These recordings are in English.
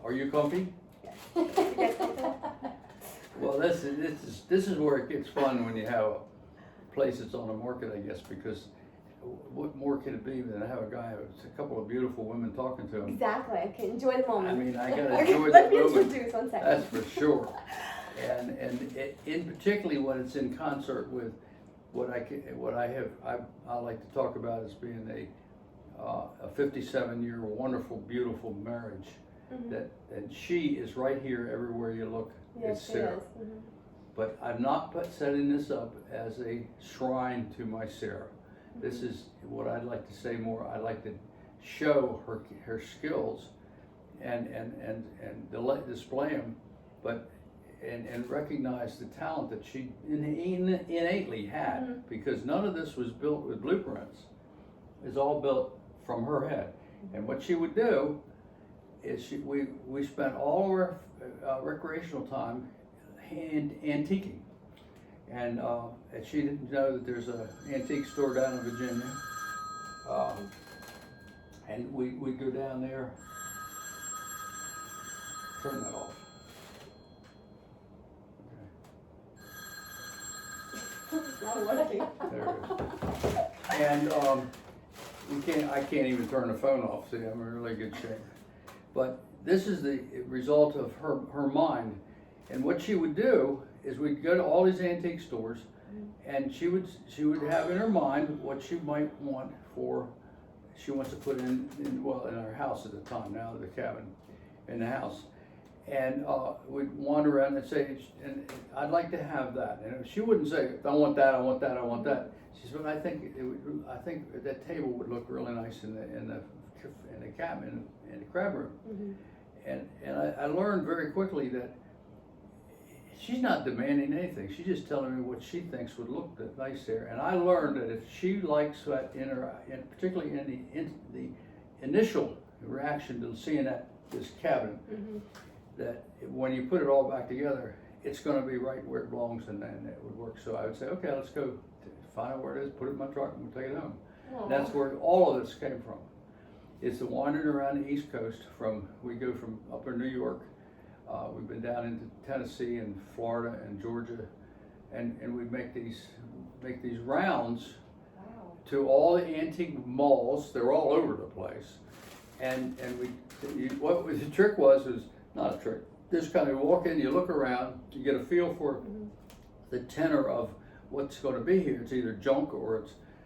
Are you comfy? Yes. Well, this is where it gets fun when you have a place that's on the market, I guess, because what more could it be than to have a couple of beautiful women talking to him? Exactly. I can enjoy the I moment. mean, I gotta Okay, enjoy let that me moment. introduce 1 second. That's for sure. And in particularly when it's in concert with what I like to talk about as being a 57-year wonderful, beautiful marriage. Mhm. And she is right here everywhere you look. Yes, It's she Sarah. is. Mhm. But I'm not setting this up as a shrine to my Sarah. This is what I'd like to say more. I'd like to show her skills and display them, but and recognize the talent that she innately had, Mhm. because none of this was built with blueprints. It's all built from her head. And what she would do is we spent all of our recreational time antiquing. And she didn't know that there's an antique store down in Virginia. And we go down there. Turn that off. It's not working. There it is. And I can't even turn the phone off. See, I'm in really good shape. But this is the result of her mind. And what she would do is we'd go to all these antique stores, and she would have in her mind what she might want she wants to put in our house at the time, now the cabin in the house. And we'd wander around and say, and I'd like to have that. And she wouldn't say, I want that, I want that, I want that. She said, but I think that table would look really nice in the cabin, in the crab room. Mhm. And I learned very quickly that she's not demanding anything. She's just telling me what she thinks would look nice there. And I learned that if she likes that, particularly in the initial reaction to seeing this cabin, Mhm. that when you put it all back together, it's going to be right where it belongs, and then it would work. So I would say, okay, let's go find out where it is, put it in my truck, and we'll take it home. And that's where all of this came from. It's the wandering around the East Coast. We go from up in New York. We've been down into Tennessee and Florida and Georgia, and we make these rounds Wow. to all the antique malls. They're all over the place, and what the trick was not a trick. Just kind of walk in, you look around, you get a feel for the tenor of what's going to be here. It's either junk, or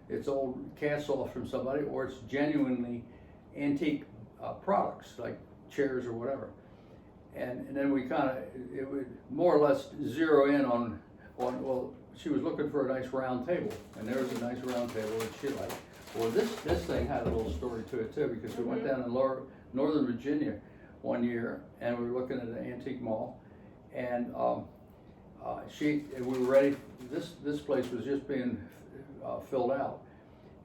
it's old cast off from somebody, or it's genuinely antique products like chairs or whatever. And then it would more or less zero in on well, she was looking for a nice round table, and there was a nice round table that she liked. Well, this thing had a little story to it too, because we went down in Northern Virginia one year, and we were looking at an antique mall, and we were ready. This place was just being filled out,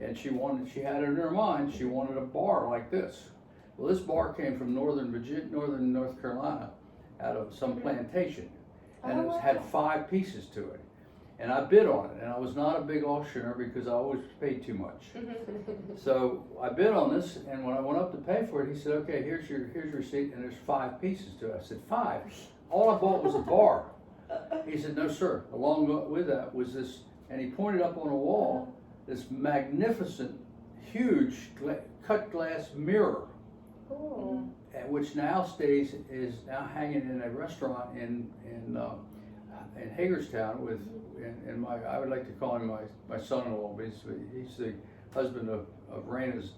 and she had it in her mind, she wanted a bar like this. Well, this bar came from northern North Carolina, out of some plantation, and it had 5 pieces to it. And I bid on it, and I was not a big auctioneer because I always paid too much. So I bid on this, and when I went up to pay for it, he said, "Okay, here's your receipt, and there's 5 pieces to it." I said, "5? All I bought was a bar." He said, "No, sir. Along with that was this," and he pointed up on a wall, this magnificent, huge cut glass mirror. Cool. Which now is now hanging in a restaurant in Hagerstown and I would like to call him my son-in-law, but he's the husband of Raina's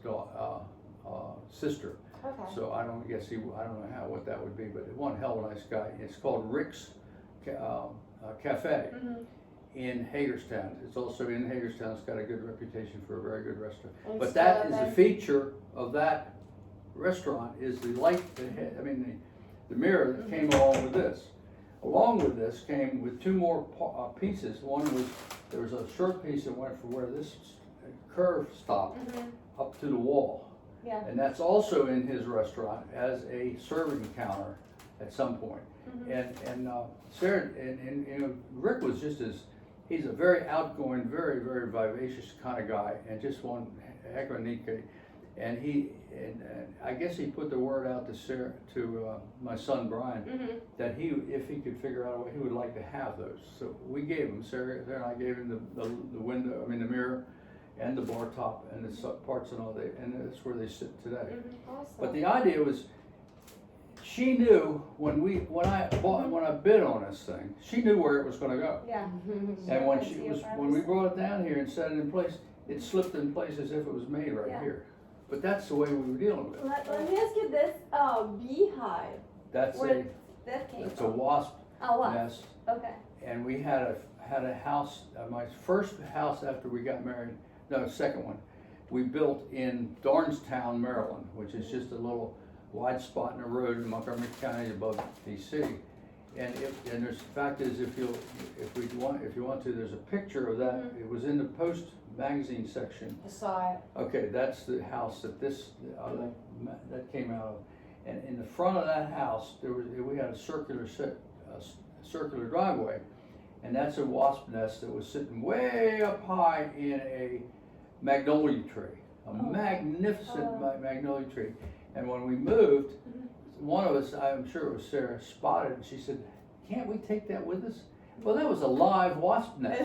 sister. Okay. So I don't know what that would be, but one hell of a nice guy. It's called Rick's Cafe in Hagerstown. It's also in Hagerstown. It's got a good reputation for a very good restaurant. But that is a feature of that restaurant, is the light, the mirror that came along with this. Along with this came with 2 more pieces. One was, there was a short piece that went from where this curve stopped up to the wall. Yeah. And that's also in his restaurant as a serving counter at some point. And Sarah and Rick was he's a very outgoing, very, very vivacious kind of guy, and just one heck of a neat guy. And and I guess he put the word out to Sarah, to my son Brian, that if he could figure out a way, he would like to have those. So we gave him, Sarah and I gave him the window, the mirror, and the bar top, and the parts and all that, and that's where they sit today. Awesome. But the idea was, she knew when I bid on this thing, she knew where it was going to go. Yeah. And when we brought it down here and set it in place, it slipped in place as if it was made right here. But that's the way we were dealing with it. Let me ask you this, beehive, That's where that came it's a from? wasp Oh, wow. nest, Okay. and we had a house. My first house after we got married, no, second one, we built in Darnestown, Maryland, which is just a little wide spot in the road in Montgomery County above D.C. And there's the fact is, if you want to, there's a picture of that. It was in the Post magazine section. I saw it. Okay, that's the house that that came out of. And in the front of that house, we had a circular driveway, and that's a wasp nest that was sitting way up high in a magnolia tree, magnificent magnolia tree. And when we moved, one of us, I'm sure it was Sarah, spotted it, and she said, "Can't we take that with us?" Well, that was a live wasp nest.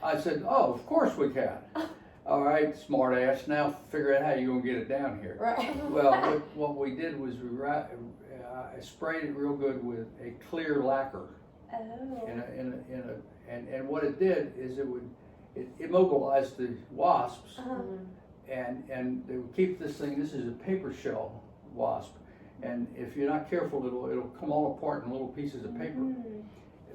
I said, "Oh, of course we can." All right, smart ass. Now figure out how you're gonna get it down here. Right. Well, what we did was I sprayed it real good with a clear lacquer. Oh. And what it did is it immobilized the wasps, and they would keep this thing. This is a paper shell wasp, and if you're not careful, it'll come all apart in little pieces of paper.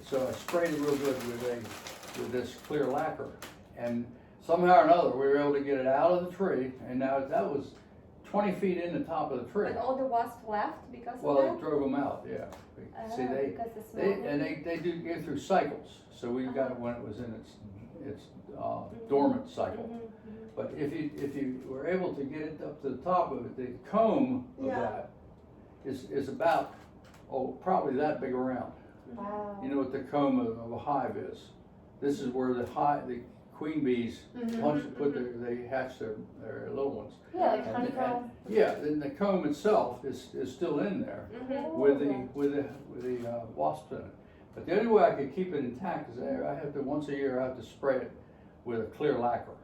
So I sprayed it real good with this clear lacquer, and somehow or another we were able to get it out of the tree, and now that was 20 feet in the top of the tree. But all the wasps left because of Well, that? it drove them out, yeah. See, because the smell. they do go through cycles. So we got it when it was in its dormant cycle. But if you were able to get it up to the top of it, the comb of that is about probably that big around. Wow. You know what the comb of a hive is? This is where the queen bees they hatch their little ones. Yeah, like honeycomb. Then the comb itself is still in there with the wasps in it. But the only way I could keep it intact is I have to once a year I have to spray it with a clear lacquer.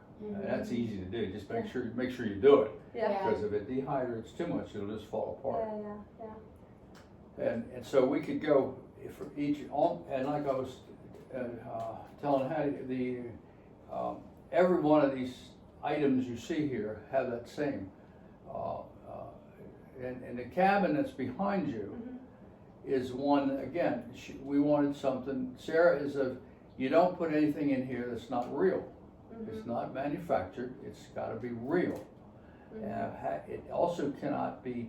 That's easy to do. Just make sure you do it. Yeah. Because if it dehydrates too much, it'll just fall apart. Yeah. And so we could go for each, and like I was telling Hattie, every one of these items you see here have that same. And the cabin that's behind you is one, again, we wanted something. Sarah you don't put anything in here that's not real. It's not manufactured, it's gotta be real. It also cannot be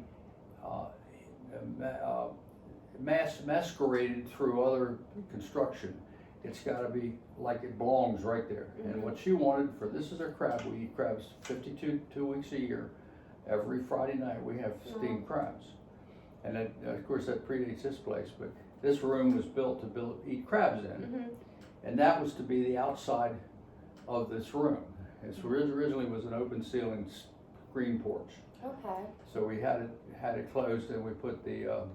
masqueraded through other construction. It's gotta be like it belongs right there. And what she wanted this is our crab. We eat crabs 52 weeks a year. Every Friday night we have steamed crabs. And of course that predates this place, but this room was built to eat crabs in. And that was to be the outside of this room. It originally was an open ceiling screen porch. Okay. So we had it closed, and we put the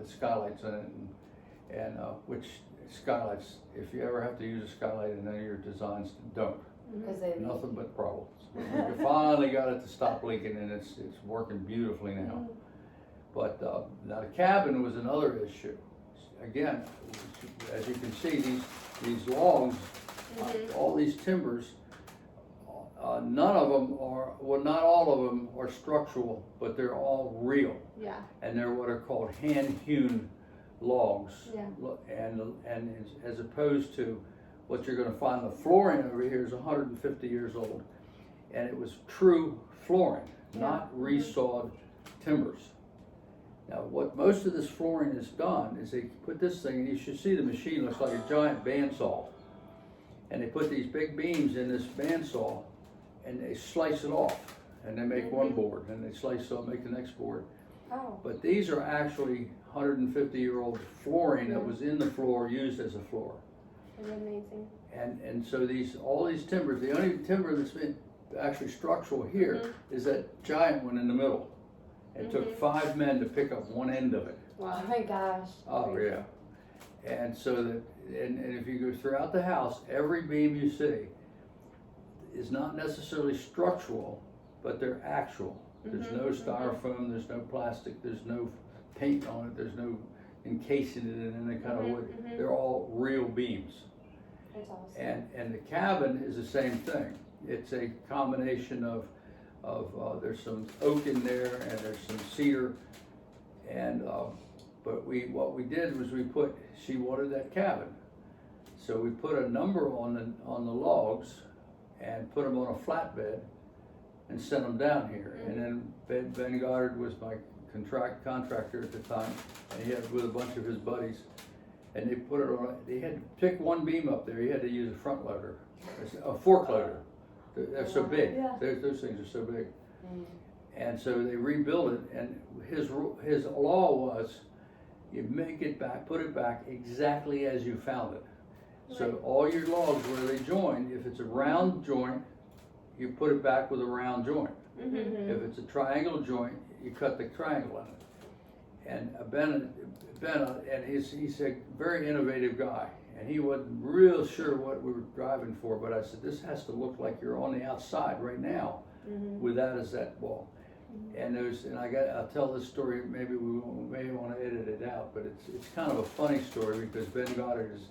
skylights in it, and which skylights, if you ever have to use a skylight in any of your designs, don't. Because they Nothing but problems. We finally got it to stop leaking, and it's working beautifully now. But now the cabin was another issue. Again, as you can see, these logs, all these timbers, none of them are, well, not all of them are structural, but they're all real. Yeah. And they're what are called hand-hewn logs. Yeah. And as opposed to what you're going to find, the flooring over here is 150 years old, and it was true flooring, not resawed timbers. Now, what most of this flooring has done is they put this thing, and you should see the machine looks like a giant bandsaw. And they put these big beams in this bandsaw, and they slice it off, and they make one board, and they slice it up, make the next board. Oh. But these are actually 150-year-old flooring that was in the floor, used as a floor. That's amazing. And so all these timbers, the only timber that's been actually structural here is that giant one in the middle. It took 5 men to pick up one end of it. Oh Wow. my gosh. Oh, yeah. And so that, and if you go throughout the house, every beam you see is not necessarily structural, but they're actual. There's no styrofoam, there's no plastic, there's no paint on it, there's no encasing it in any kind of wood. They're all real beams. That's awesome. And the cabin is the same thing. It's a combination of there's some oak in there and there's some cedar. And but what we did was she wanted that cabin, so we put a number on the logs and put them on a flatbed and sent them down here. And then Ben Goddard was my contractor at the time, and he had with a bunch of his buddies, and they put it on. They had to pick one beam up there. He had to use a front loader, a fork loader. They're so big. Yeah. Those things are so big. And so they rebuilt it, and his law was, you make it back, put it back exactly as you found it. So Right. all your logs where they join, if it's a round joint, you put it back with a round joint. If it's a triangle joint, you cut the triangle in it. And Ben, and he's a very innovative guy, and he wasn't real sure what we were driving for, but I said, this has to look like you're on the outside right now, with that as that wall. And I'll tell this story, maybe we may want to edit it out, but it's kind of a funny story because Ben Goddard is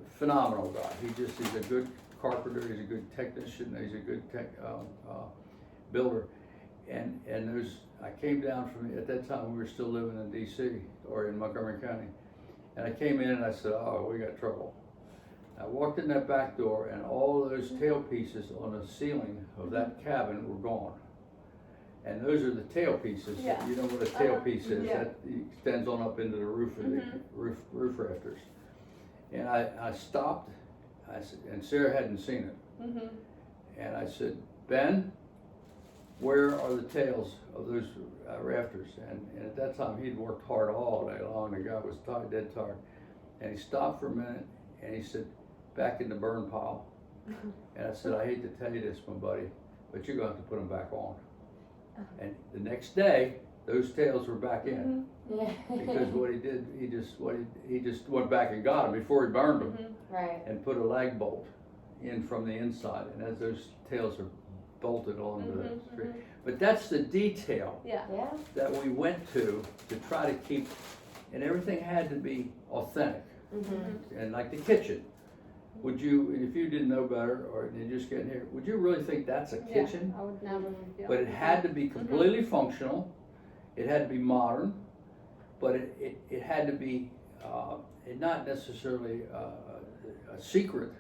a phenomenal guy. He's a good carpenter, he's a good technician, he's a good builder. And I came down at that time we were still living in DC or in Montgomery County. And I came in and I said, oh, we got trouble. I walked in that back door and all those tail pieces on the ceiling of that cabin were gone. And those are the tail pieces. Yeah. You know what a tail piece is? Yeah. That extends on up into the roof of the roof rafters. And I stopped, and Sarah hadn't seen it. And I said, Ben, where are the tails of those rafters? And at that time he'd worked hard all day long. The guy was dead tired. And he stopped for a minute and he said, back in the burn pile. And I said, I hate to tell you this, my buddy, but you're going to have to put them back on. And the next day, those tails were back in. Yeah. Because what he did, he just went back and got them before he burned them, Right. and put a lag bolt in from the inside. And as those tails are bolted onto the tree. But that's the detail Yeah. Yeah. that we went to try to keep, and everything had to be authentic. And like the kitchen, would you, if you didn't know better or you just getting here, would you really think that's a kitchen? I would never feel. But it had to be completely functional, it had to be modern, but it had to be not necessarily a secret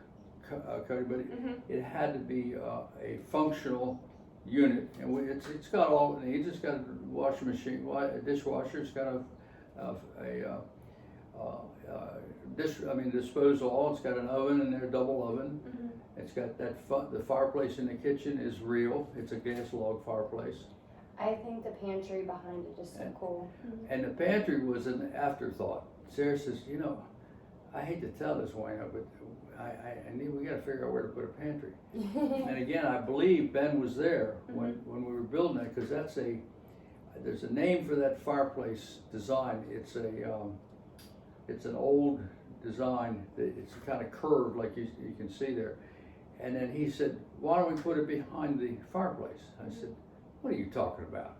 code, but it had to be a functional unit. And it's got all it needs. It's got a washing machine, a dishwasher. It's got disposal. It's got an oven in there, double oven. It's got the fireplace in the kitchen is real. It's a gas log fireplace. I think the pantry behind it is so cool. And the pantry was an afterthought. Sarah says, you know, I hate to tell this, Wayne, but we got to figure out where to put a pantry. And again, I believe Ben was there when we were building that, because there's a name for that fireplace design. It's an old design. It's kind of curved, like you can see there. And then he said, why don't we put it behind the fireplace? I said, what are you talking about?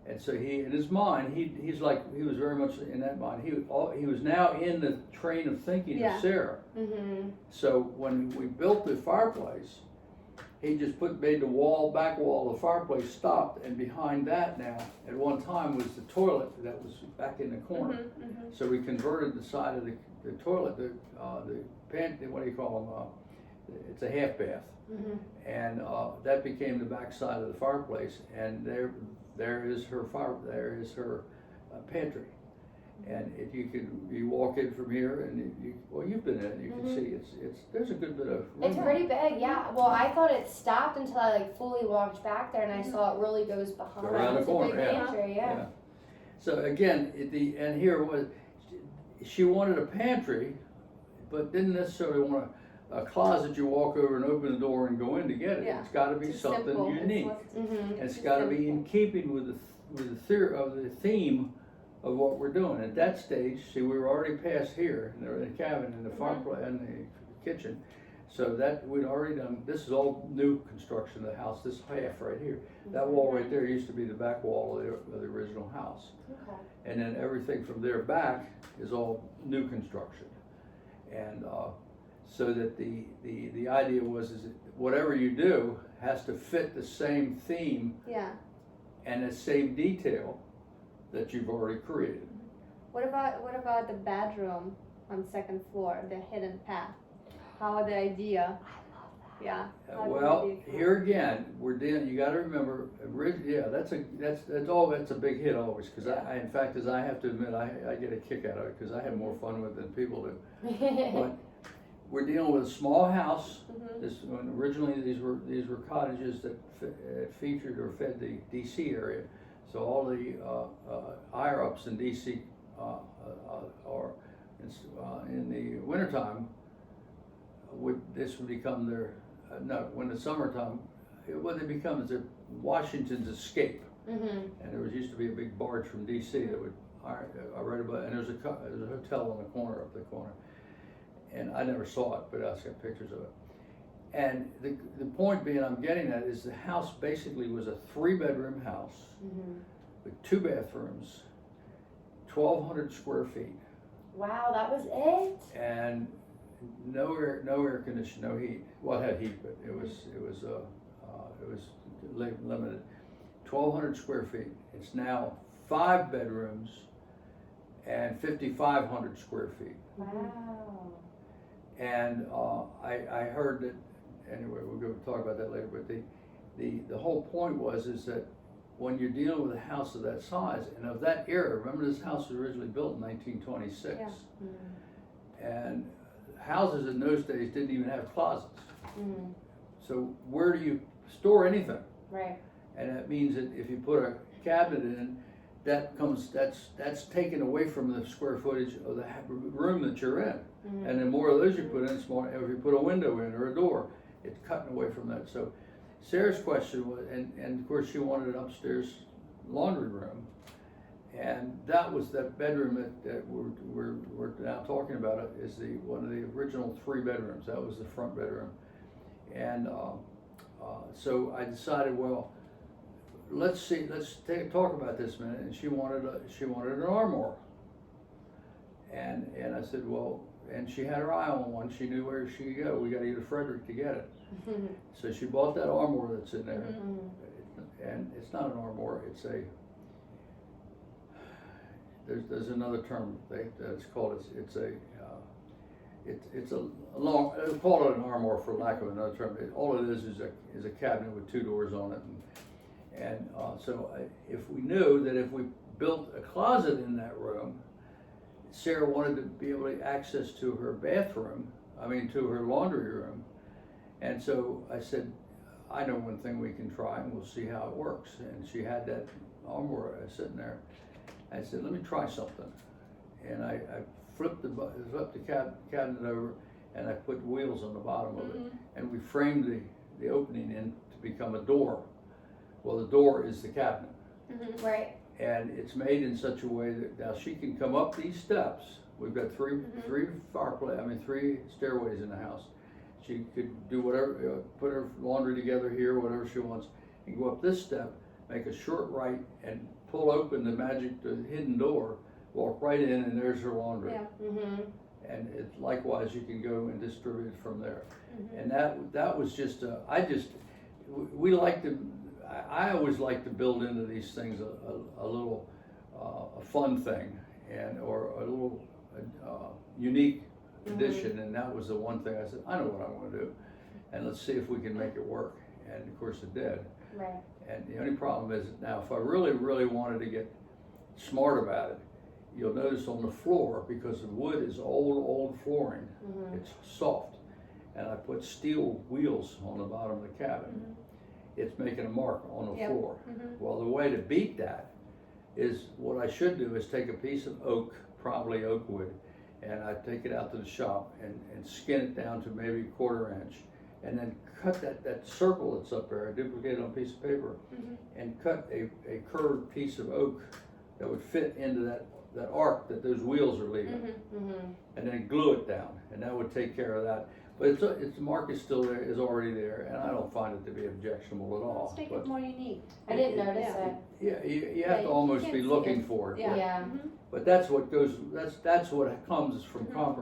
And so in his mind, he was very much in that mind. He was now in the train of thinking of Sarah. So when we built the fireplace, he just made the back wall of the fireplace stopped, and behind that now, at one time, was the toilet that was back in the corner. So we converted the side of the toilet, the pantry, what do you call them? It's a half bath. And that became the back side of the fireplace, and there is her pantry. And if you walk in from here, and you've been in it, you can see there's a good bit of room. It's pretty big, yeah. Well, I thought it stopped until I fully walked back there, and I saw it really goes behind. Around the It's a corner, big yeah. pantry, yeah. So again, she wanted a pantry, but didn't necessarily want a closet you walk over and open the door and go in to get it. Yeah. It's gotta be It's something simple. It's unique. not- Mhm. It's gotta be in keeping with the theory of the theme of what we're doing. At that stage, see, we were already past here, in the cabin, in the fireplace, in the kitchen. So that, we'd already done, this is all new construction of the house, this half right here. That wall right there used to be the back wall of the original house. Okay. And then everything from there back is all new construction. And, so that the idea was is that whatever you do has to fit the same theme Yeah. and the same detail that you've already created. What about the bedroom on second floor, the hidden path? How the idea? Yeah. how the Well, idea came? here again, we're dealing, you gotta remember, yeah, that's a big hit always, cause I in fact, as I have to admit, I get a kick out of it, cause I have more fun with it than people do. But we're dealing with a small house. Mhm. Originally, these were cottages that featured or fed the DC area. So all the higher ups in DC are in the wintertime this would become their no, when the summertime, what they become is their Washington's escape. Mhm. And there used to be a big barge from DC that would I read about, and there's a hotel on the corner, up the corner. And I never saw it, but I got pictures of it. And the point being I'm getting at is the house basically was a 3-bedroom house Mhm. with 2 bathrooms, 1,200 square feet, Wow, that was it. and no air conditioning, no heat. Well, it had heat, but it was limited. 1,200 square feet. It's now 5 bedrooms and 5,500 square feet. Wow. And I heard that, anyway, we'll go talk about that later, but the whole point is that when you're dealing with a house of that size and of that era, remember this house was originally built in 1926. Yeah. Mhm. And houses in those days didn't even have closets. Mhm. So where do you store anything? Right. And that means that if you put a cabinet in, that's taken away from the square footage of the room that you're in. Mhm. And the more of those you put in, smaller. If you put a window in or a door, it's cutting away from that. So Sarah's question was, and of course she wanted an upstairs laundry room, and that was that bedroom that we're now talking about. It is one of the original 3 bedrooms. That was the front bedroom, and so I decided, well, let's talk about this a minute. And she wanted an armoire, and I said, well. And she had her eye on one. She knew where she could go. We got to go to Frederick to get it. So she bought that armoire that's in there, Mhm. and it's not an armoire. It's a. There's another term that's called. It's a long. Call it an armoire for lack of another term. All it is a cabinet with 2 doors on it, and so if we knew that if we built a closet in that room. Sarah wanted to be able to access to her bathroom, to her laundry room. And so I said, I know one thing we can try and we'll see how it works. And she had that armoire sitting there. I said, let me try something. And I flipped the cabinet over and I put wheels on the bottom of it. And we framed the opening in to become a door. Well, the door is the cabinet. Mhm. Right. And it's made in such a way that now she can come up these steps. We've got three stairways in the house. She could do whatever, put her laundry together here, whatever she wants, and go up this step, make a short right, and pull open the hidden door, walk right in, and there's her laundry. Yeah. Mhm. And likewise, you can go and distribute it from there. Mhm. And that was just, we like to. I always like to build into these things a little a fun thing or a little unique addition, and that was the one thing I said, I know what I'm going to do, and let's see if we can make it work. And of course it did. Right. And the only problem is now, if I really wanted to get smart about it, you'll notice on the floor, because the wood is old flooring, Mhm. it's soft, and I put steel wheels on the bottom of the cabin. It's making a mark on the Yep. floor. Mhm. Well, the way to beat that is what I should do is take a piece of oak, probably oak wood, and I take it out to the shop and skin it down to maybe a 1/4 inch, and then cut that circle that's up there, I duplicate it on a piece of paper, and cut a curved piece of oak that would fit into that arc that those wheels are leaving, and then glue it down, and that would take care of that. But its mark is still there, is already there, and I don't find it to be objectionable at all. Let's make But it more unique. I didn't notice Yeah. it. yeah, you Yeah, have to you almost can't be see looking it. for it. Yeah. Yeah. Mhm. But that's what goes. That's what comes from compromise.